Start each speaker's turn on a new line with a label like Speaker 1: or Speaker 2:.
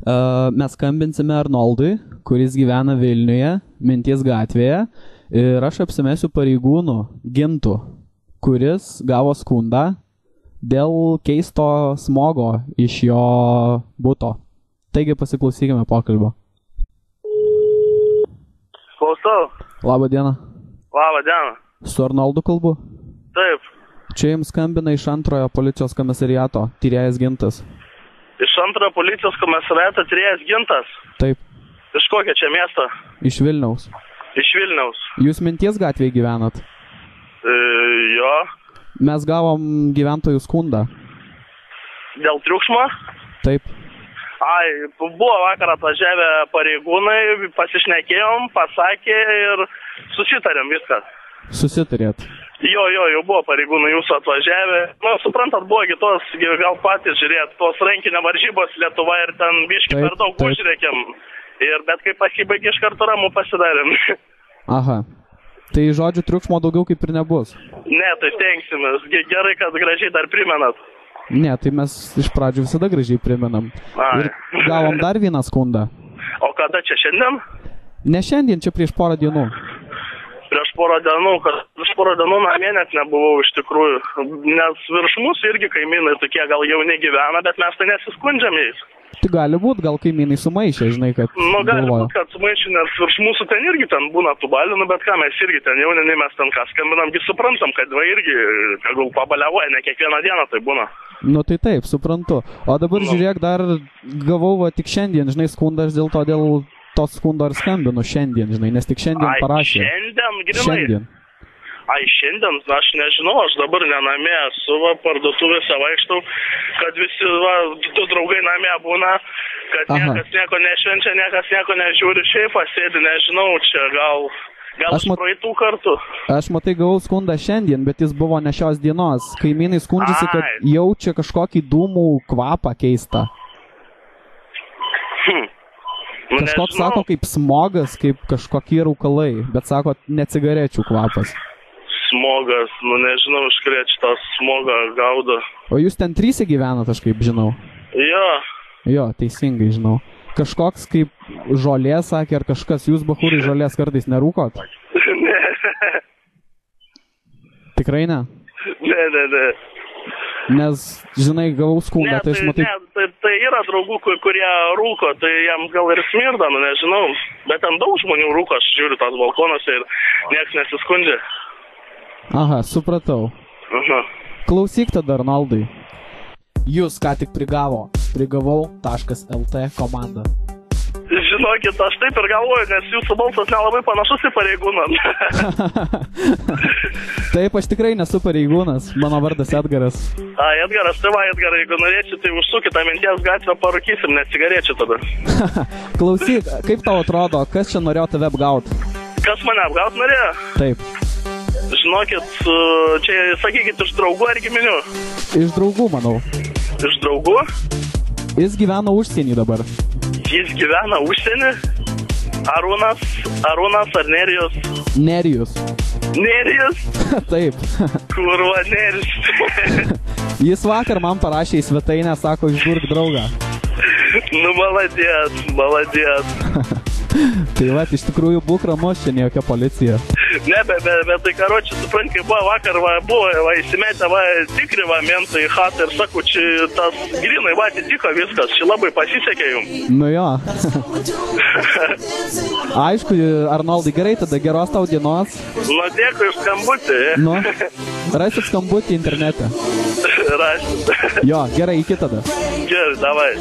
Speaker 1: Mes skambinsime Arnoldui, kuris gyvena Vilniuje, Minties gatvėje, ir aš apsimesiu pareigūnų Gintu, kuris gavo skundą dėl keisto smogo iš jo buto. Taigi pasiklausykime pokalbio.
Speaker 2: Klausau.
Speaker 1: Labą dieną.
Speaker 2: Labą dieną.
Speaker 1: Su Arnoldu kalbu?
Speaker 2: Taip.
Speaker 1: Čia jums skambina iš antrojo policijos komisariato, tyrėjas Gintas.
Speaker 2: Iš antrojo policijos komisariato tyrėjas Gintas?
Speaker 1: Taip.
Speaker 2: Iš kokio čia miesto?
Speaker 1: Iš Vilniaus.
Speaker 2: Iš Vilniaus.
Speaker 1: Jūs Minties gatvėje gyvenat?
Speaker 2: Jo.
Speaker 1: Mes gavom gyventojų skundą.
Speaker 2: Dėl triukšmo?
Speaker 1: Taip.
Speaker 2: Ai, buvo vakar atvažiavę pareigūnai, pasišnekėjom, pasakė ir susitarėm viskas.
Speaker 1: Susitarėt?
Speaker 2: Jo, jau buvo pareigūnai jūsų atvažiavę. Nu, suprantat, buvo tos, gal patys žiūrėt, tos rankinio varžybos Lietuva ir ten biški per daug užrėkėm. Bet kai pasibaigė iš karto ramu pasidarėm.
Speaker 1: Aha. Tai žodžių triukšmo daugiau kaip ir nebus?
Speaker 2: Ne, tai stengsimės. Gerai, kad gražiai dar primenat.
Speaker 1: Ne, tai mes iš pradžių visada gražiai primenam. Ir gavom dar vieną skundą.
Speaker 2: O kada čia šiandien?
Speaker 1: Ne šiandien, čia prieš porą dienų.
Speaker 2: Prieš porą dienų namie net nebuvau iš tikrųjų. Nes virš mūsų irgi kaimynai tokie gal jauni gyvena, bet mes tai nesiskundžiam jais.
Speaker 1: Tai gali būt, gal kaimynai sumaišė, žinai, kad
Speaker 2: gali būt, kad sumaišė, nes virš mūsų ten irgi ten būna tų balinų, bet ką mes irgi ten jauniniai, mes ten ką skambinam, suprantam, kad va irgi, tegul pabaliavoja, ne kiekvieną dieną tai būna.
Speaker 1: Nu tai taip, suprantu. O dabar žiūrėk, dar gavau va tik šiandien, žinai, skundą, aš dėl to skundo ir skambinu šiandien, žinai, nes tik šiandien parašė.
Speaker 2: Šiandien, grinai?
Speaker 1: Šiandien.
Speaker 2: Šiandien, aš nežinau, aš dabar nenamie esu, parduotuvėse vaikštau, kad visi, du draugai namie būna, kad niekas nieko nešvenčia, niekas nieko nežiūri, šiaip pasėdi, nežinau, čia gal iš praeitų kartų.
Speaker 1: Aš matai gavau skundą šiandien, bet jis buvo ne šios dienos. Kaimynai skundžiasi, kad jaučia kažkokį dūmų kvapą keistą. Kažkoks sako kaip smogas, kaip kažkokie rūkalai, bet sako ne cigarečių kvapas.
Speaker 2: Smogas, nežinau, iš kurie tas smogą gaudo.
Speaker 1: O jūs ten trysi gyvenat, aš kaip žinau?
Speaker 2: Jo.
Speaker 1: Jo, teisingai žinau. Kažkoks kaip žolė, sakė, ar kažkas, jūs bachūrai žolės kartais nerūkot?
Speaker 2: Ne.
Speaker 1: Tikrai ne?
Speaker 2: Ne.
Speaker 1: Nes, žinai, gavau skundą, tai aš matai...
Speaker 2: Ne, tai yra draugų, kurie rūko, tai jiems gal ir smirda, nežinau. Bet ten daug žmonių rūko, aš žiūriu tas balkonuose ir nieks nesiskundžia.
Speaker 1: Aha, supratau. Klausyk tada, Arnoldai. Jūs ką tik prigavau.lt komanda.
Speaker 2: Žinokit, aš taip ir galvoju, nes jūsų balsas nelabai panašus į pareigūną.
Speaker 1: Taip, aš tikrai nesu pareigūnas, mano vardas Edgaras.
Speaker 2: Edgaras, tai va, Edgarai, jeigu norėčiau, tai užsukite Minties gatvę, parūkysim, net cigarečių tada.
Speaker 1: Klausyk, kaip tau atrodo, kas čia norėjo tave apgauti?
Speaker 2: Kas mane apgauti norėjo?
Speaker 1: Taip.
Speaker 2: Žinokit, čia sakykit iš draugų ar giminių?
Speaker 1: Iš draugų, manau.
Speaker 2: Iš draugų?
Speaker 1: Jis gyvena užsienį dabar.
Speaker 2: Jis gyvena užsienį? Arūnas ar Nerijus?
Speaker 1: Nerijus.
Speaker 2: Nerijus?
Speaker 1: Taip.
Speaker 2: Kurva, Nerijus.
Speaker 1: Jis vakar man parašė į svetainę, sako, išdurk draugą.
Speaker 2: Nu, maladės.
Speaker 1: Tai va, iš tikrųjų būk ramus, čia jokia policija.
Speaker 2: Ne, bet tai karočiui, suprant, kai buvo vakar, buvo įsimetę, tikri mentai į chatą ir sakau, čia tas grinai, atitiko viskas, čia labai pasisekė jums.
Speaker 1: Nu jo. Aišku, Arnoldai, gerai, tada geros tau dienos.
Speaker 2: Nu, dėkui už skambutį.
Speaker 1: Nu, rasit skambutį internete.
Speaker 2: Rasit.
Speaker 1: Jo, gerai, iki tada.
Speaker 2: Gerai, davai.